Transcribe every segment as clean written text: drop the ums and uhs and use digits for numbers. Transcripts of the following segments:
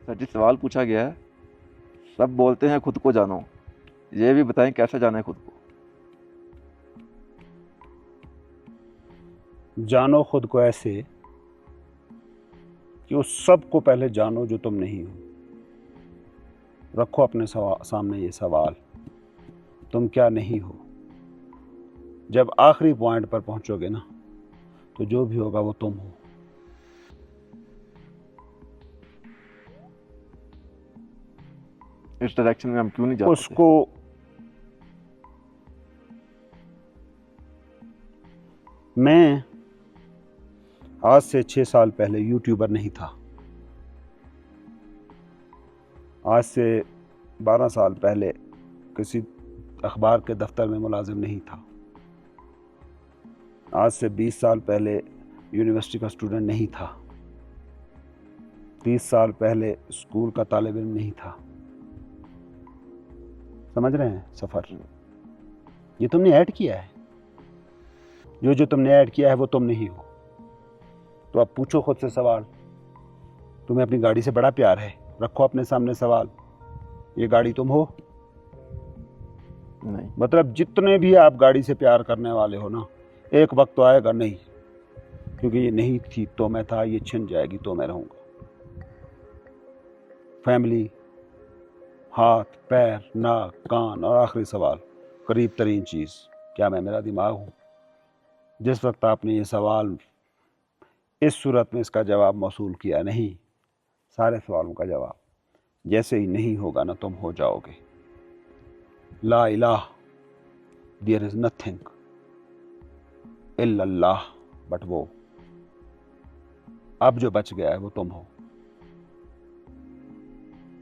Sir जी, सवाल पूछा गया है, सब बोलते हैं खुद को जानो, ये भी बताएं कैसे जाने खुद को। जानो खुद को ऐसे कि उस सब को पहले जानो जो तुम नहीं हो। रखो अपने सामने ये सवाल, तुम क्या नहीं हो। जब आखिरी पॉइंट पर पहुंचोगे ना, तो जो भी होगा वो तुम हो। इस डायरेक्शन में हम क्यों नहीं जा पाते? उसको मैं आज से 6 साल पहले यूट्यूबर नहीं था। आज से 12 साल पहले किसी अखबार के दफ्तर में मुलाजिम नहीं था। आज से 20 साल पहले यूनिवर्सिटी का स्टूडेंट नहीं था। 30 साल पहले स्कूल का तालिब इल्म नहीं था। समझ रहे हैं सफ़र? ये तुमने ऐड किया है। जो तुमने ऐड किया है वो तुम नहीं हो। तो अब पूछो खुद से सवाल, तुम्हें अपनी गाड़ी से बड़ा प्यार है? रखो अपने सामने सवाल, ये गाड़ी तुम हो? नहीं। मतलब जितने भी आप गाड़ी से प्यार करने वाले हो ना, एक वक्त तो आएगा नहीं, क्योंकि ये नहीं थी तो मैं था, ये छिन जाएगी तो मैं रहूंगा। फैमिली, हाथ, पैर, नाक, कान, और आखिरी सवाल, करीब तरीन चीज़, क्या मैं मेरा दिमाग हूँ? जिस वक्त आपने ये सवाल इस सूरत में इसका जवाब मौसूल किया, नहीं, सारे सवालों का जवाब जैसे ही नहीं होगा ना, तुम हो जाओगे। ला इलाह, देयर इज नथिंग इल्लल्लाह, बट वो अब जो बच गया है वो तुम हो।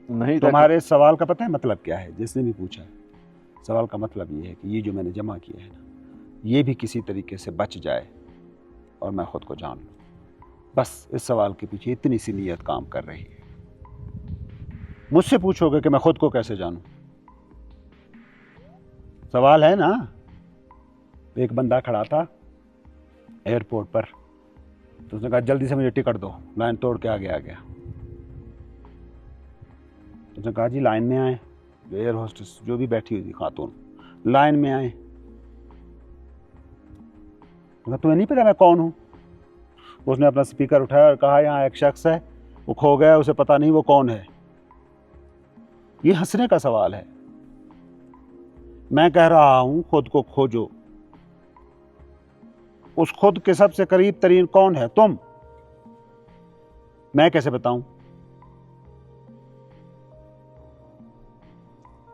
नहीं तुम्हारे सवाल का पता है मतलब क्या है? जिसने भी पूछा है, सवाल का मतलब ये है कि ये जो मैंने जमा किया है ना, ये भी किसी तरीके से बच जाए और मैं खुद को जान लूं। बस इस सवाल के पीछे इतनी सी नीयत काम कर रही है। मुझसे पूछोगे कि मैं खुद को कैसे जानूं? सवाल है ना। एक बंदा खड़ा था एयरपोर्ट पर, तो उसने कहा जल्दी से मुझे टिकट दो, लाइन तोड़ के आगे आ गया। उसने कहा जी लाइन में आए। जो एयर होस्टेस जो भी बैठी हुई थी खातून, लाइन में आए। तुम्हें नहीं पता मैं कौन हूं? उसने अपना स्पीकर उठाया और कहा यहाँ एक शख्स है, वो खो गया, उसे पता नहीं वो कौन है। ये हंसने का सवाल है। मैं कह रहा हूं खुद को खोजो। उस खुद के सबसे करीब तरीन कौन है? तुम। मैं कैसे बताऊं?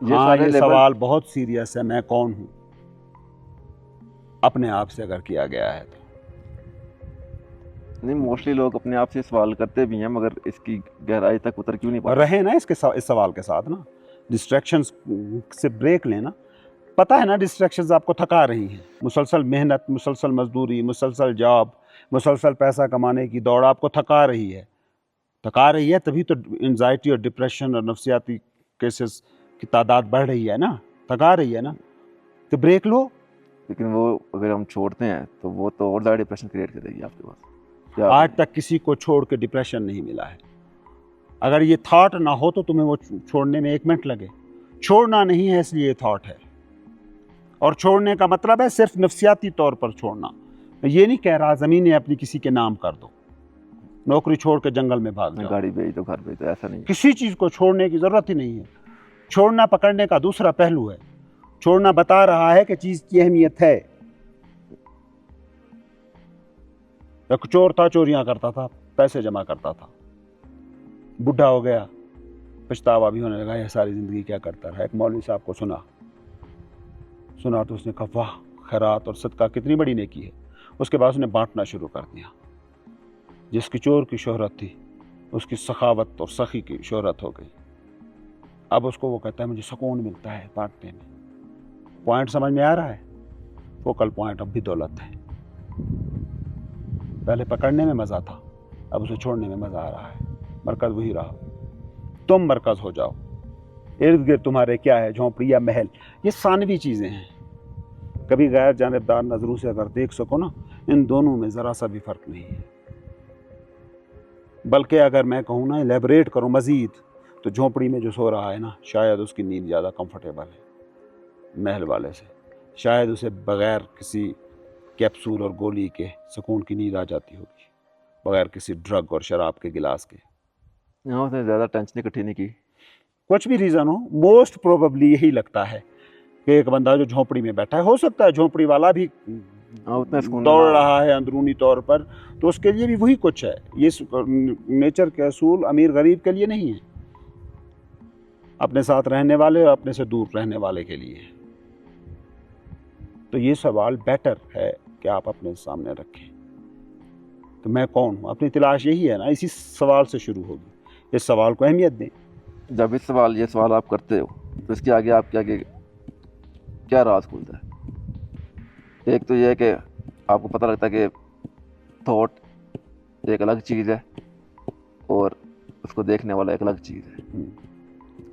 हाँ, ये सवाल बहुत सीरियस है, मैं कौन हूं, अपने आप से अगर किया गया है तो। नहीं, मोस्टली लोग अपने आप से सवाल करते भी हैं, मगर इसकी गहराई तक उतर क्यों नहीं पाते? रहे ना इस सवाल के साथ ना, डिस्ट्रैक्शंस से ब्रेक लेना। पता है ना डिस्ट्रैक्शंस आपको थका रही हैं। मुसलसल मेहनत, मुसलसल मजदूरी, मुसलसल जॉब, मुसलसल पैसा कमाने की दौड़ आपको थका रही है। तभी तो एंजाइटी और डिप्रेशन और नफ्सियाती केसेस की तादाद बढ़ रही है ना। थका रही है ना, तो ब्रेक लो। लेकिन वो अगर हम छोड़ते हैं तो वो तो और ज़्यादा डिप्रेशन क्रिएट करेगी आपके पास। आज तक किसी को छोड़ के डिप्रेशन नहीं मिला है। अगर ये थॉट ना हो तो तुम्हें वो छोड़ने में 1 मिनट लगे। छोड़ना नहीं है, इसलिए ये थॉट है। और छोड़ने का मतलब है सिर्फ नफ्सियाती तौर पर छोड़ना। मैं ये नहीं कह रहा ज़मीनें अपनी किसी के नाम कर दो, नौकरी छोड़ के जंगल में भाग जाओ, गाड़ी बेच दो, घर बेच दो, ऐसा नहीं। किसी चीज़ को छोड़ने की ज़रूरत ही नहीं है। छोड़ना पकड़ने का दूसरा पहलू है। छोड़ना बता रहा है कि चीज़ की अहमियत है। एक चोर था, चोरियां करता था, पैसे जमा करता था, बुढ़ा हो गया, पछतावा भी होने लगा, यह सारी ज़िंदगी क्या करता रहा। एक मौलवी साहब को सुना तो उसने कहा वाह, खैरात और सदका कितनी बड़ी नेकी है। उसके बाद उसने बांटना शुरू कर दिया। जिसकी चोर की शोहरत थी, उसकी सखावत और सखी की शोहरत हो गई। अब उसको वो कहता है मुझे सुकून मिलता है बांटने में। पॉइंट समझ में आ रहा है? फोकल पॉइंट अब भी दौलत है। पहले पकड़ने में मज़ा था, अब उसे छोड़ने में मज़ा आ रहा है। मरकज़ वही रहा। तुम मरकज़ हो जाओ। इर्द गिर्द तुम्हारे क्या है, झोंपड़ी या महल, ये सानवी चीज़ें हैं। कभी गैर जानिबदार नज़रों से अगर देख सको ना, इन दोनों में ज़रा सा भी फ़र्क नहीं है। बल्कि अगर मैं कहूँ ना, एलेबरेट करूँ मज़ीद, तो झोंपड़ी में जो सो रहा है ना, शायद उसकी नींद ज़्यादा कंफर्टेबल है महल वाले से। शायद उसे बग़ैर किसी कैप्सूल और गोली के सुकून की नींद आ जाती होगी, बग़ैर किसी ड्रग और शराब के गिलास के। यहाँ उसने ज़्यादा टेंशन इकट्ठी नहीं की। कुछ भी रीज़न हो, मोस्ट प्रोबेबली यही लगता है कि एक बंदा जो झोंपड़ी में बैठा है, हो सकता है झोंपड़ी वाला भी हाँ, उतना सुकून दौड़ ना- रहा है अंदरूनी तौर पर, तो उसके लिए भी वही कुछ है। ये नेचर के असूल अमीर गरीब के लिए नहीं है, अपने साथ रहने वाले और अपने से दूर रहने वाले के लिए है। तो ये सवाल बेटर है कि आप अपने सामने रखें, तो मैं कौन हूँ। अपनी तलाश यही है ना, इसी सवाल से शुरू होगी। इस सवाल को अहमियत दें। जब ये सवाल आप करते हो तो इसके आगे आपके आगे क्या राज खुलता है? एक तो ये है कि आपको पता लगता है कि थॉट एक अलग चीज़ है और उसको देखने वाला एक अलग चीज़ है।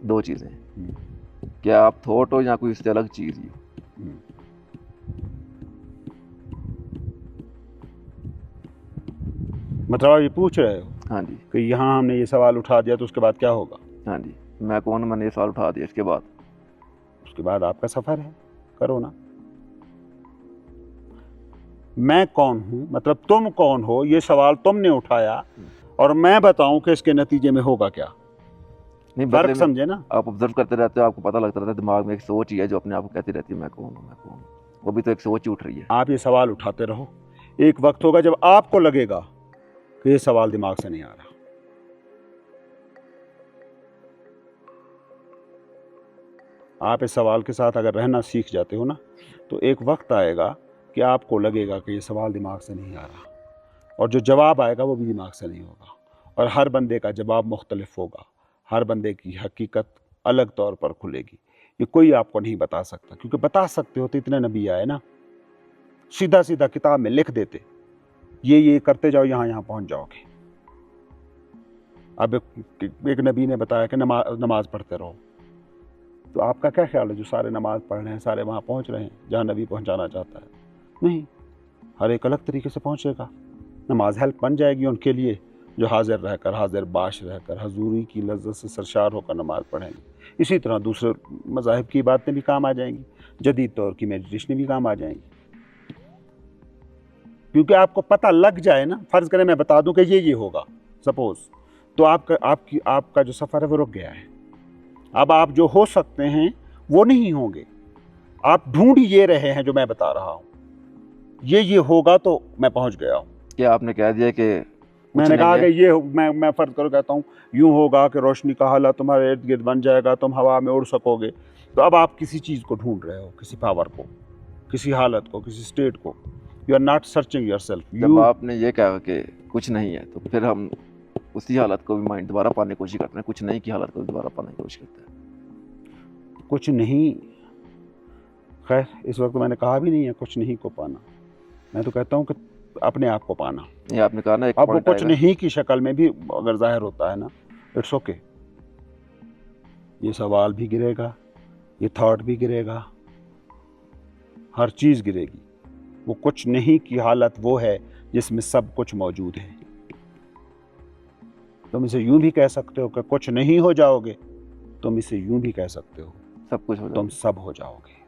दो चीज़ें हैं। क्या आप थॉट हो या कोई इससे अलग चीज़ ही हो? मतलब आप ये पूछ रहे हो हाँ जी, कि यहाँ हमने ये सवाल उठा दिया तो उसके बाद क्या होगा? हाँ जी। मैं कौन हूँ, मैंने ये सवाल उठा दिया, उसके बाद आपका सफ़र है, करो ना। मैं कौन हूँ मतलब तुम कौन हो, ये सवाल तुमने उठाया और मैं बताऊं कि इसके नतीजे में होगा क्या। नहीं, फर्क बदले में समझे ना। आप ऑब्जर्व करते रहते हो, आपको पता लगता रहता है दिमाग में एक सोच ही है जो अपने आप को कहती रहती है मैं कौन हूँ, मैं कौन हूँ। वो भी तो एक सोच ही उठ रही है। आप ये सवाल उठाते रहो, एक वक्त होगा जब आपको लगेगा कि ये सवाल दिमाग से नहीं आ रहा। आप इस सवाल के साथ अगर रहना सीख जाते हो ना, तो एक वक्त आएगा कि आपको लगेगा कि ये सवाल दिमाग से नहीं आ रहा, और जो जवाब आएगा वो भी दिमाग से नहीं होगा। और हर बंदे का जवाब मुख्तलिफ होगा, हर बंदे की हकीकत अलग तौर पर खुलेगी। ये कोई आपको नहीं बता सकता, क्योंकि बता सकते हो तो इतने नबी आए ना, सीधा सीधा किताब में लिख देते, ये करते जाओ, यहाँ यहाँ पहुँच जाओगे। अब एक नबी ने बताया कि नमाज पढ़ते रहो, तो आपका क्या ख्याल है जो सारे नमाज पढ़ रहे हैं सारे वहाँ पहुँच रहे हैं जहाँ नबी पहुँचाना चाहता है? नहीं, हर एक अलग तरीके से पहुँचेगा। नमाज हेल्प बन जाएगी उनके लिए जो हाजिर रहकर, हाजिर बाश रहकर, हजूरी की लज्जत से सरशार होकर नमाज पढ़ेंगे। इसी तरह दूसरे मज़ाहिब की बातें भी काम आ जाएंगी, जदीद तौर की मेडिटेशन भी काम आ जाएंगी। क्योंकि आपको पता लग जाए ना, फ़र्ज़ करें मैं बता दूं कि ये होगा सपोज़, तो आपका जो सफ़र है वो रुक गया है। अब आप जो हो सकते हैं वो नहीं होंगे, आप ढूंढ ये रहे हैं जो मैं बता रहा हूँ, ये होगा तो मैं पहुँच गया हूँ। क्या आपने कह दिया कि मैंने कहा कि ये मैं फ़र्ज़ करो कहता हूँ यूँ होगा कि रोशनी का हालत तुम्हारे इर्द गिर्द बन जाएगा, तुम हवा में उड़ सकोगे। तो अब आप किसी चीज़ को ढूंढ रहे हो, किसी पावर को, किसी हालत को, किसी स्टेट को। You are not searching yourself. जब आपने ये कहा कि कुछ नहीं है, तो फिर हम उसी हालत को भी माइंड दोबारा पाने की कोशिश करते हैं, कुछ नहीं की हालत को दोबारा पाने की कोशिश करते हैं। कुछ नहीं, खैर इस वक्त मैंने कहा भी नहीं है कुछ नहीं को पाना, मैं तो कहता हूँ कि अपने आप को पाना। ये आपने कहा ना एक अब वो पॉइंट कुछ आएगा। नहीं की शक्ल में भी अगर जाहिर होता है ना, इट्स ओके। ये सवाल भी गिरेगा, ये थॉट भी गिरेगा, हर चीज़ गिरेगी। वो कुछ नहीं की हालत वो है जिसमें सब कुछ मौजूद है। तुम इसे यूं भी कह सकते हो कि कुछ नहीं हो जाओगे, तुम इसे यूं भी कह सकते हो सब कुछ हो जाएगा। तुम सब हो जाओगे।